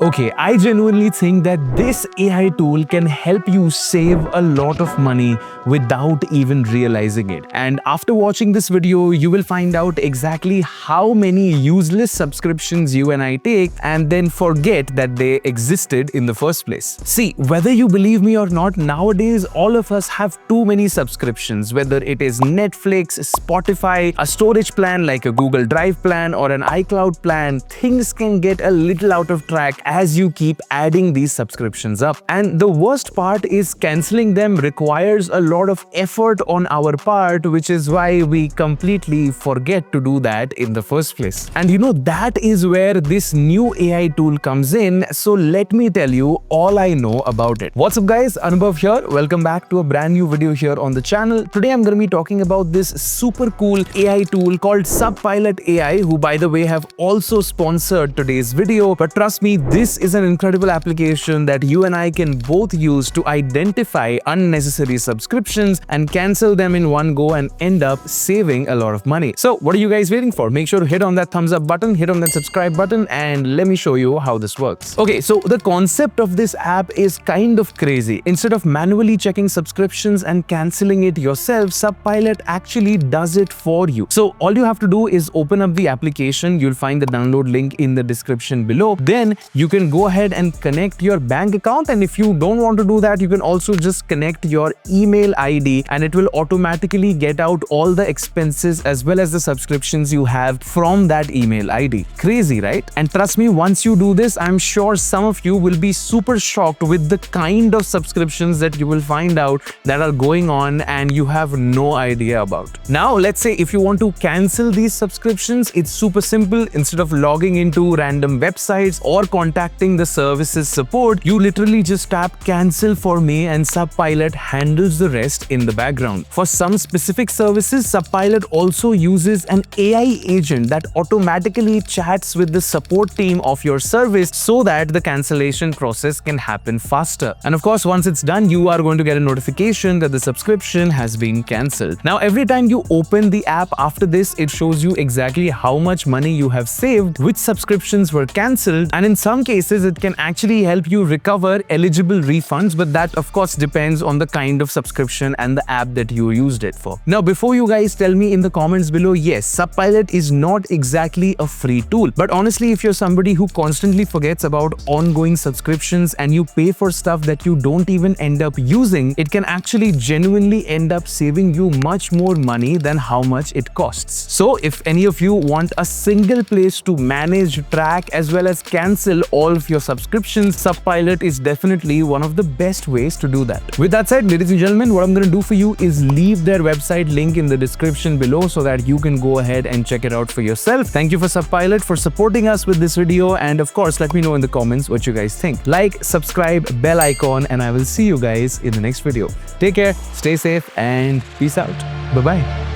Okay, I genuinely think that this AI tool can help you save a lot of money without even realizing it. And after watching this video, you will find out exactly how many useless subscriptions you and I take and then forget that they existed in the first place. See, whether you believe me or not, nowadays all of us have too many subscriptions, whether it is Netflix, Spotify, a storage plan like a Google Drive plan or an iCloud plan. Things can get a little out of track as you keep adding these subscriptions up. And the worst part is cancelling them requires a lot of effort on our part, which is why we completely forget to do that in the first place. And that is where this new AI tool comes in. So let me tell you all I know about it. What's up guys, Anubhav here. Welcome back to a brand new video here on the channel. Today I'm going to be talking about this super cool AI tool called subpilot.ai, who by the way have also sponsored today's video. But trust me, this is an incredible application that you and I can both use to identify unnecessary subscriptions and cancel them in one go and end up saving a lot of money. So what are you guys waiting for? Make sure to hit on that thumbs up button, hit on that subscribe button, and let me show you how this works. Okay, so the concept of this app is kind of crazy. Instead of manually checking subscriptions and canceling it yourself, Subpilot actually does it for you. So all you have to do is open up the application. You'll find the download link in the description below. Then you can go ahead and connect your bank account, and if you don't want to do that, you can also just connect your email ID and it will automatically get out all the expenses as well as the subscriptions you have from that email ID. Crazy, right? And trust me, once you do this, I'm sure some of you will be super shocked with the kind of subscriptions that you will find out that are going on and you have no idea about. Now, let's say if you want to cancel these subscriptions, it's super simple. Instead of logging into random websites or contacting the services support, you literally just tap cancel for me and Subpilot handles the rest in the background. For some specific services, Subpilot also uses an AI agent that automatically chats with the support team of your service so that the cancellation process can happen faster. And of course, once it's done, you are going to get a notification that the subscription has been cancelled. Now, every time you open the app after this, it shows you exactly how much money you have saved, which subscriptions were cancelled, and in some cases, it can actually help you recover eligible refunds, but that of course depends on the kind of subscription and the app that you used it for. Now, before you guys tell me in the comments below, yes, Subpilot is not exactly a free tool, but honestly, if you're somebody who constantly forgets about ongoing subscriptions and you pay for stuff that you don't even end up using, it can actually genuinely end up saving you much more money than how much it costs. So if any of you want a single place to manage, track, as well as cancel all of your subscriptions, Subpilot is definitely one of the best ways to do that. With that said, ladies and gentlemen, what I'm going to do for you is leave their website link in the description below so that you can go ahead and check it out for yourself. Thank you for Subpilot for supporting us with this video, and of course, let me know in the comments what you guys think. Like, subscribe, bell icon, and I will see you guys in the next video. Take care, stay safe, and peace out. Bye-bye.